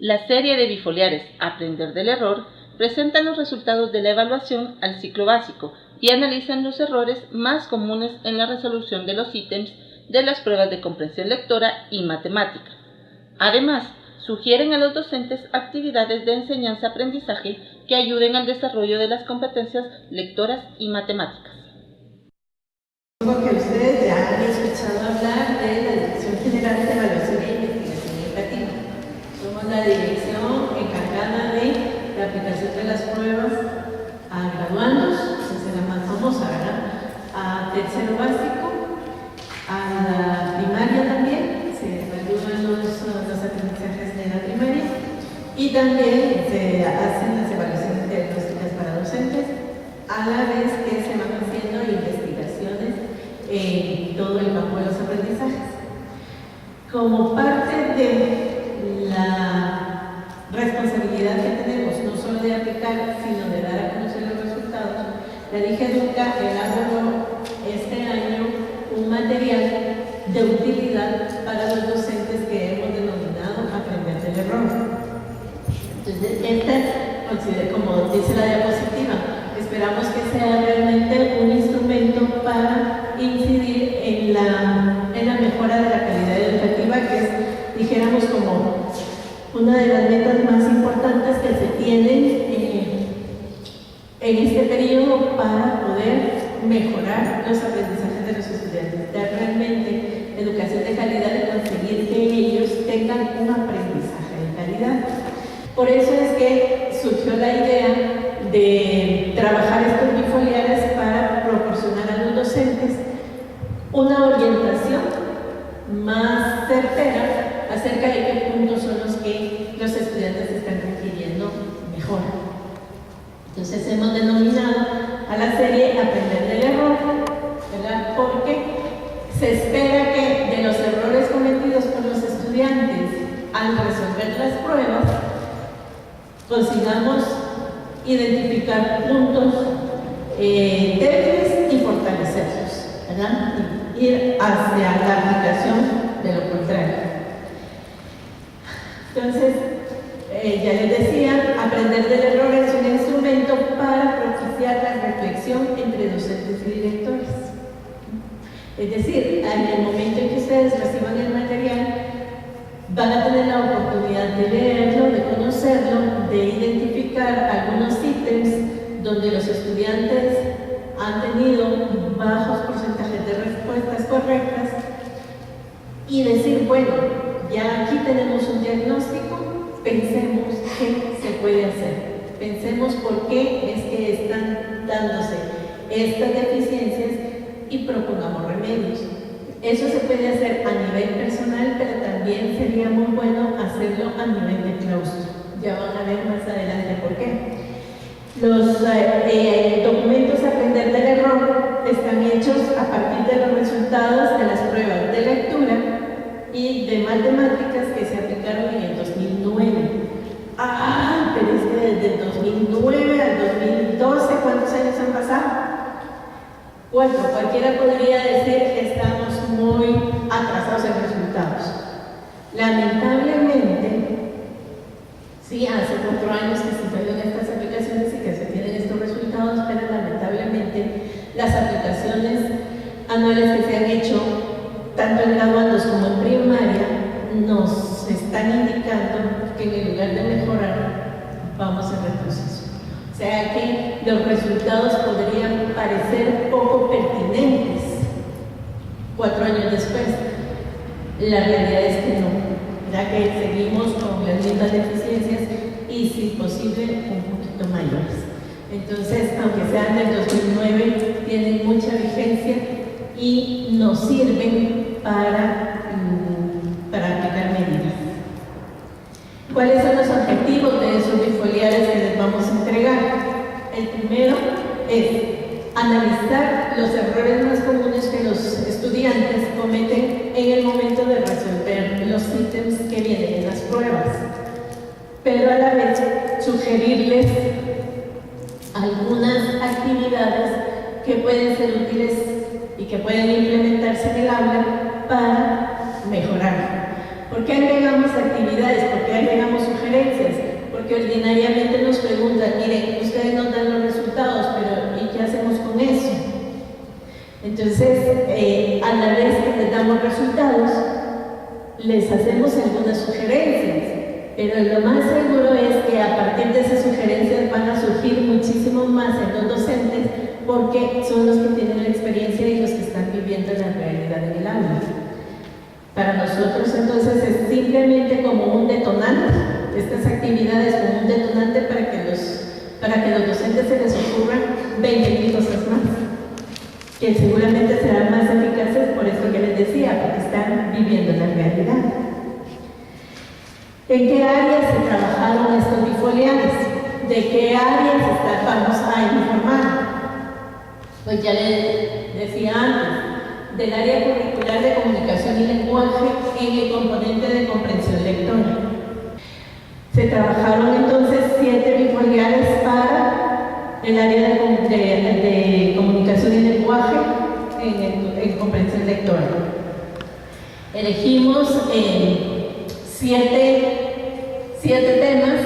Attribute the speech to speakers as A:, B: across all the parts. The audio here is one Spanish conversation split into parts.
A: La serie de bifoliares Aprender del error presentan los resultados de la evaluación al ciclo básico y analizan los errores más comunes en la resolución de los ítems de las pruebas de comprensión lectora y matemática. Además, sugieren a los docentes actividades de enseñanza-aprendizaje que ayuden al desarrollo de las competencias lectoras y matemáticas.
B: Supongo que ustedes ya han escuchado hablar de la Dirección General de Evaluación e Investigación Educativa. Somos la dirección encargada de la aplicación de las pruebas a graduandos, esa es la más famosa, ¿verdad? A tercero básico, a la primaria también, se evalúan los aprendizajes de la primaria y también se hacen las evaluaciones diagnósticas para docentes, a la vez que se van haciendo investigaciones en todo el campo de los aprendizajes. Como parte de la responsabilidad que tenemos, no solo de aplicar, sino de dar a conocer los resultados, la DIGEDUCA elaboró este año un material de utilidad para los docentes que hemos denominado Aprender del error. Entonces, como dice la diapositiva, esperamos que sea realmente un instrumento para incidir en la mejora de la calidad educativa, que es, dijéramos, como una de las metas más importantes que se tienen en este periodo para poder mejorar los aprendizajes de los estudiantes, dar realmente educación de calidad y conseguir que ellos tengan un aprendizaje de calidad. Por eso es que surgió la idea de trabajar estos bifoliares para proporcionar a los docentes una orientación más certera acerca de qué puntos son los que los estudiantes están requiriendo mejor. Entonces hemos denominado a la serie Aprender del error, ¿verdad? Porque se espera que de los errores cometidos por los estudiantes al resolver las pruebas consigamos identificar puntos débiles y fortalecerlos, ¿verdad? Ir hacia la aplicación de lo contrario. Entonces, ya les decía, Aprender del error es un instrumento para propiciar la reflexión entre docentes y directores. Es decir, en el momento en que ustedes reciban el material, van a tener la oportunidad de leerlo, de conocerlo, de identificar algunos ítems donde los estudiantes han tenido bajos porcentajes de respuestas correctas y decir, bueno, ya aquí tenemos un diagnóstico, pensemos qué se puede hacer, pensemos por qué es que están dándose estas deficiencias y propongamos remedios. Eso se puede hacer a nivel personal, pero también sería muy bueno hacerlo a nivel de claustro. Ya van a ver más adelante por qué. Los documentos Aprender del error están hechos a partir de los resultados de las pruebas de lectura y de matemáticas que se aplicaron en el 2009. Pero es que desde el 2009 al 2012, ¿cuántos años han pasado? Bueno, cualquiera podría decir que estamos muy atrasados en resultados. Lamentablemente, sí, hace 4 años que se salieron estas aplicaciones y que se tienen estos resultados, pero lamentablemente las aplicaciones anuales que se han hecho, tanto en graduandos como en primaria, nos están indicando que en el lugar de mejorar, vamos en retroceso. O sea que los resultados podrían parecer poco pertinentes 4 años después. La realidad es que no, ya que seguimos con las mismas deficiencias y, si posible, un poquito mayores. Entonces, aunque sean del 2009, tienen mucha vigencia y nos sirven para aplicar medidas. ¿Cuáles son los objetivos de esos bifoliares que les vamos a entregar? El primero es analizar los errores más comunes que los estudiantes cometen en el momento de resolver los ítems que vienen en las pruebas, pero a la vez sugerirles algunas actividades que pueden ser útiles y que pueden implementarse en el aula para mejorar. ¿Por qué agregamos actividades? ¿Por qué agregamos sugerencias? porque ordinariamente nos preguntan, miren, ustedes nos dan los resultados, pero ¿y qué hacemos con eso? Entonces, a la vez que les damos resultados, les hacemos algunas sugerencias, pero lo más seguro es que a partir de esas sugerencias van a surgir muchísimo más en los docentes, porque son los que tienen la experiencia y los que están viviendo la realidad en el aula. Para nosotros entonces es simplemente como un detonante, estas actividades como un detonante para que los docentes se les ocurran 20.000 cosas más, que seguramente serán más eficaces por eso que les decía, porque están viviendo la realidad. ¿En qué áreas se trabajaron estos bifoliares? ¿De qué áreas vamos a informar? Pues ya les decía antes, del área curricular de comunicación y lenguaje en el componente de comprensión lectora. Se trabajaron entonces 7 bifoliares para el área de comunicación y lenguaje en comprensión lectora. Elegimos 7 temas,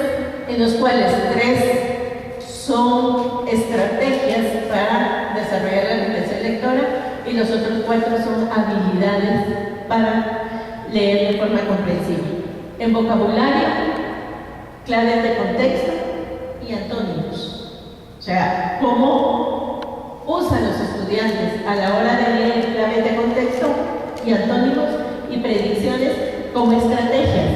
B: en los cuales 3 son estrategias para desarrollar la comprensión lectora y los otros 4 son habilidades para leer de forma comprensiva. En vocabulario, claves de contexto y antónimos. O sea, cómo usan los estudiantes a la hora de leer claves de contexto y antónimos y predicciones como estrategias.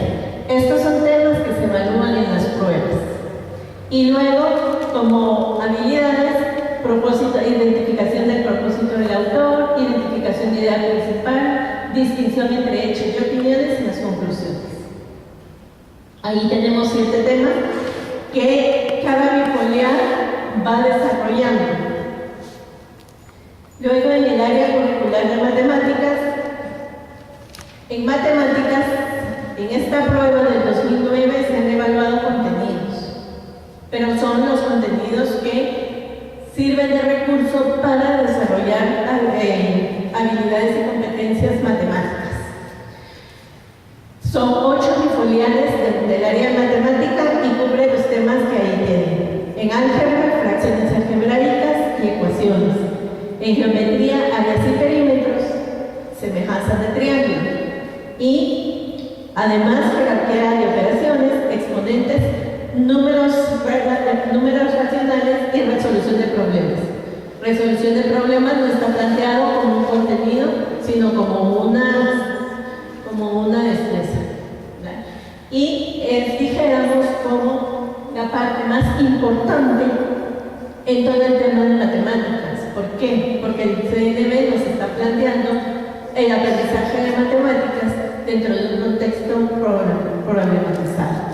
B: Estos son temas que se evalúan en las pruebas. Y luego, como habilidades, identificación del propósito del autor, identificación de idea principal, distinción entre hechos y opiniones y las conclusiones. Ahí tenemos 7 temas que cada bifoliar va desarrollando. Luego, en el área curricular de matemáticas, en matemáticas, en esta prueba del 2009 se han evaluado contenidos, pero son los contenidos que sirven de recurso para desarrollar habilidades y competencias matemáticas. Son 8 bifoliares del área de matemática y cubre los temas que ahí tienen. En álgebra, fracciones algebraicas y ecuaciones. En geometría, áreas y perímetros, semejanzas de triángulo. Y además, jerarquía de operaciones, exponentes, números racionales y resolución de problemas. Resolución de problemas no está planteado como un contenido, sino como una destreza. ¿Verdad? Y es, dijéramos, como la parte más importante en todo el tema de matemáticas. ¿Por qué? Porque el CNB nos está planteando el aprendizaje de matemáticas dentro de un contexto problematizado.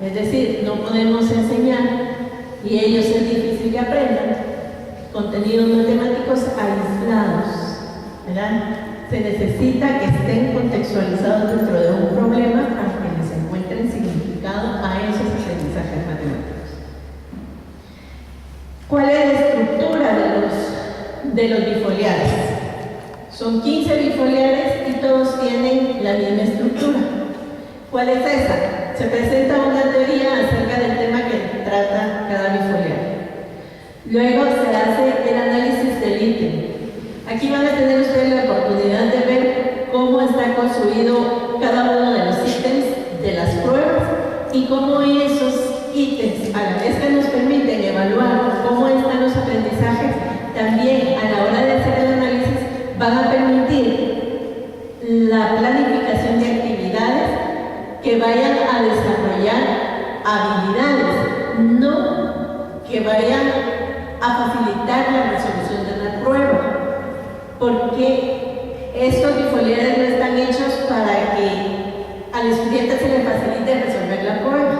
B: Es decir, no podemos enseñar, y ellos es difícil que aprendan, contenidos matemáticos aislados, ¿verdad? Se necesita que estén contextualizados dentro de un problema para que les encuentren significado a esos aprendizajes matemáticos. ¿Cuál es la estructura de los bifoliares? Son 15 bifoliares y todos tienen la misma estructura. ¿Cuál es esa? Se presenta una teoría acerca del tema que trata cada bifoliar. Luego se hace el análisis del ítem. Aquí van a tener ustedes la oportunidad de ver cómo está construido cada uno de los ítems de las pruebas y cómo esos ítems, a la vez que nos permiten evaluar cómo están los aprendizajes, también a la hora de hacer el análisis van a permitir la planificación de actividades que vayan a desarrollar habilidades, no que vayan a facilitar la resolución de la prueba, porque estos bifoliares no están hechos para que al estudiante se le facilite resolver la prueba,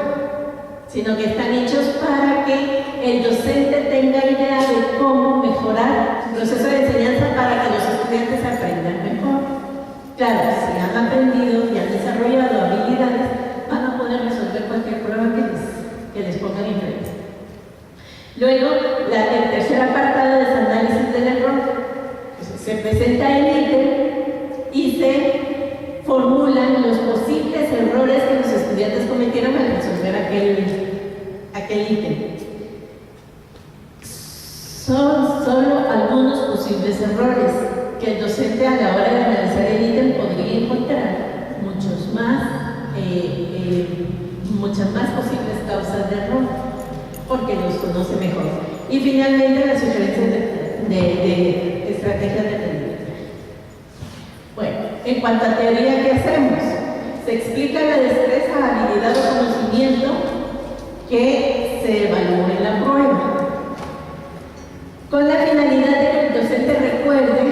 B: sino que están hechos para que el docente tenga idea de cómo mejorar el proceso de enseñanza para que los estudiantes aprendan mejor. Claro, si han aprendido y han desarrollado habilidades, van a poder resolver cualquier prueba que les pongan enfrente. Luego, el tercer apartado es análisis del error. Se presenta el ítem y se formulan los posibles errores que los estudiantes cometieron al resolver aquel ítem. Son solo algunos posibles errores que el docente a la hora de analizar el ítem podría encontrar muchas más posibles causas de error, porque los conoce mejor. Y finalmente las sugerencias de estrategias de aprendizaje. Bueno, en cuanto a teoría, ¿qué hacemos? Se explica la destreza, habilidad o conocimiento que se evalúa en la prueba, con la finalidad de que el docente recuerde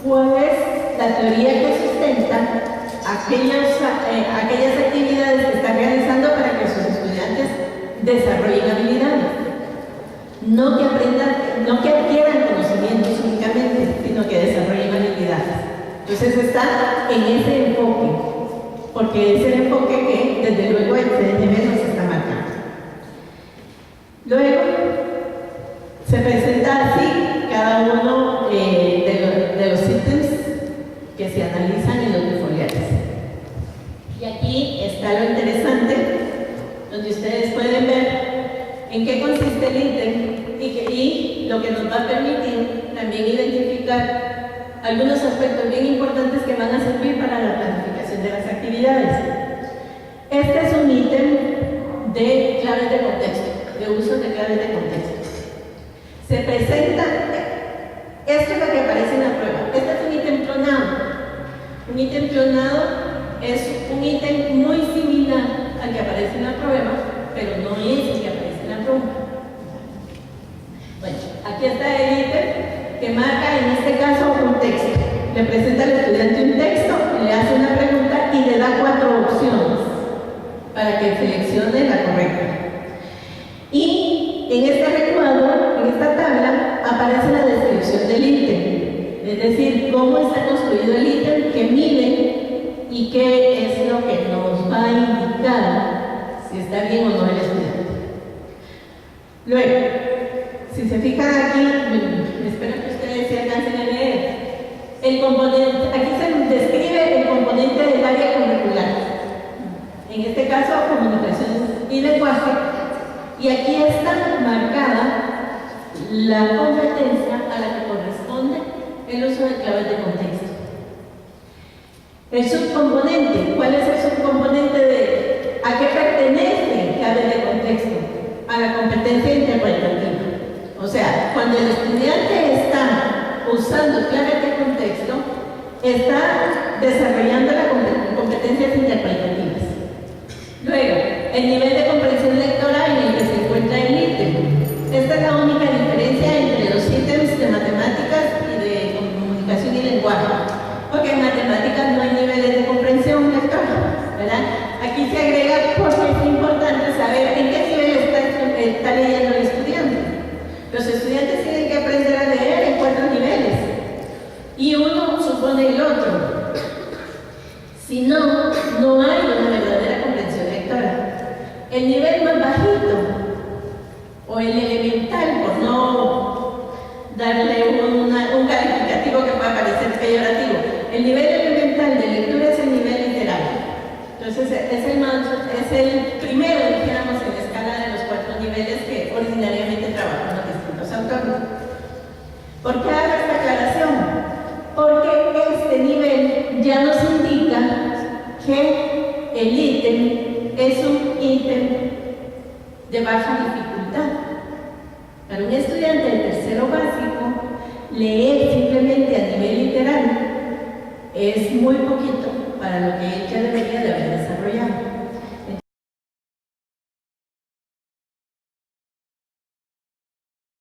B: cuál es la teoría que sustenta aquellas actividades que está realizando para que sus estudiantes desarrollen habilidades. No que adquieran conocimientos únicamente, sino que desarrollen habilidades. Entonces está en ese enfoque, porque es el enfoque que desde luego el CNB nos está marcando. Luego se presenta así cada uno de los ítems que se analizan en los bifoliares. Y aquí está lo interesante, donde ustedes pueden ver en qué consiste el ítem y lo que nos va a permitir también identificar algunos aspectos bien importantes que van a servir para la planificación de las actividades. Este es un ítem de claves de contexto, de uso de claves de contexto. Se presenta, esto es lo que aparece en la prueba. Este es un ítem clonado. Un ítem clonado es un ítem muy similar al que aparece en la prueba, pero no es el que aparece en la prueba. Bueno, aquí está el ítem que marca en este caso un texto. Le presenta al estudiante un texto, le hace una pregunta y le da 4 opciones para que seleccione la correcta. Y en este recuadro, en esta tabla, aparece la descripción del ítem. Es decir, cómo está construido el ítem, qué mide y qué es lo que nos va a indicar si está bien o no el estudiante. Luego, si se fijan aquí, espero que ustedes se alcancen a leer. El componente, aquí se describe el componente del área curricular. En este caso, comunicaciones y lenguaje. Y aquí está marcada la competencia a la que corresponde el uso de claves de contexto. El subcomponente, ¿cuál es el subcomponente a qué pertenece claves de contexto? A la competencia interpretativa. O sea, cuando el estudiante está usando claves de contexto, está desarrollando las competencias interpretativas. Luego, el nivel de comprensión lectora en el que se encuentra el ítem. Esta es la única diferencia entre los ítems de matemáticas y de comunicación y lenguaje, porque en matemáticas no hay niveles de comprensión lectora, ¿verdad? Aquí se agrega porque es importante saber en qué nivel está leyendo el estudiante. Los estudiantes tienen que aprender a leer en 4 niveles y uno supone el otro. Si no, no hay una verdadera comprensión lectora. El nivel más bajito o el elemental, por no darle un calificativo que pueda parecer peyorativo, el nivel elemental de lectura es el nivel literario. Entonces es el primero, dijéramos, en la escala de los 4 niveles que ordinariamente trabajan los distintos autores. ¿Por qué hago esta aclaración? Porque este nivel ya nos indica que el ítem es un ítem de baja dificultad. Para un estudiante de tercero básico, leer simplemente a nivel literario es muy poquito para lo que él ya debería de haber desarrollado.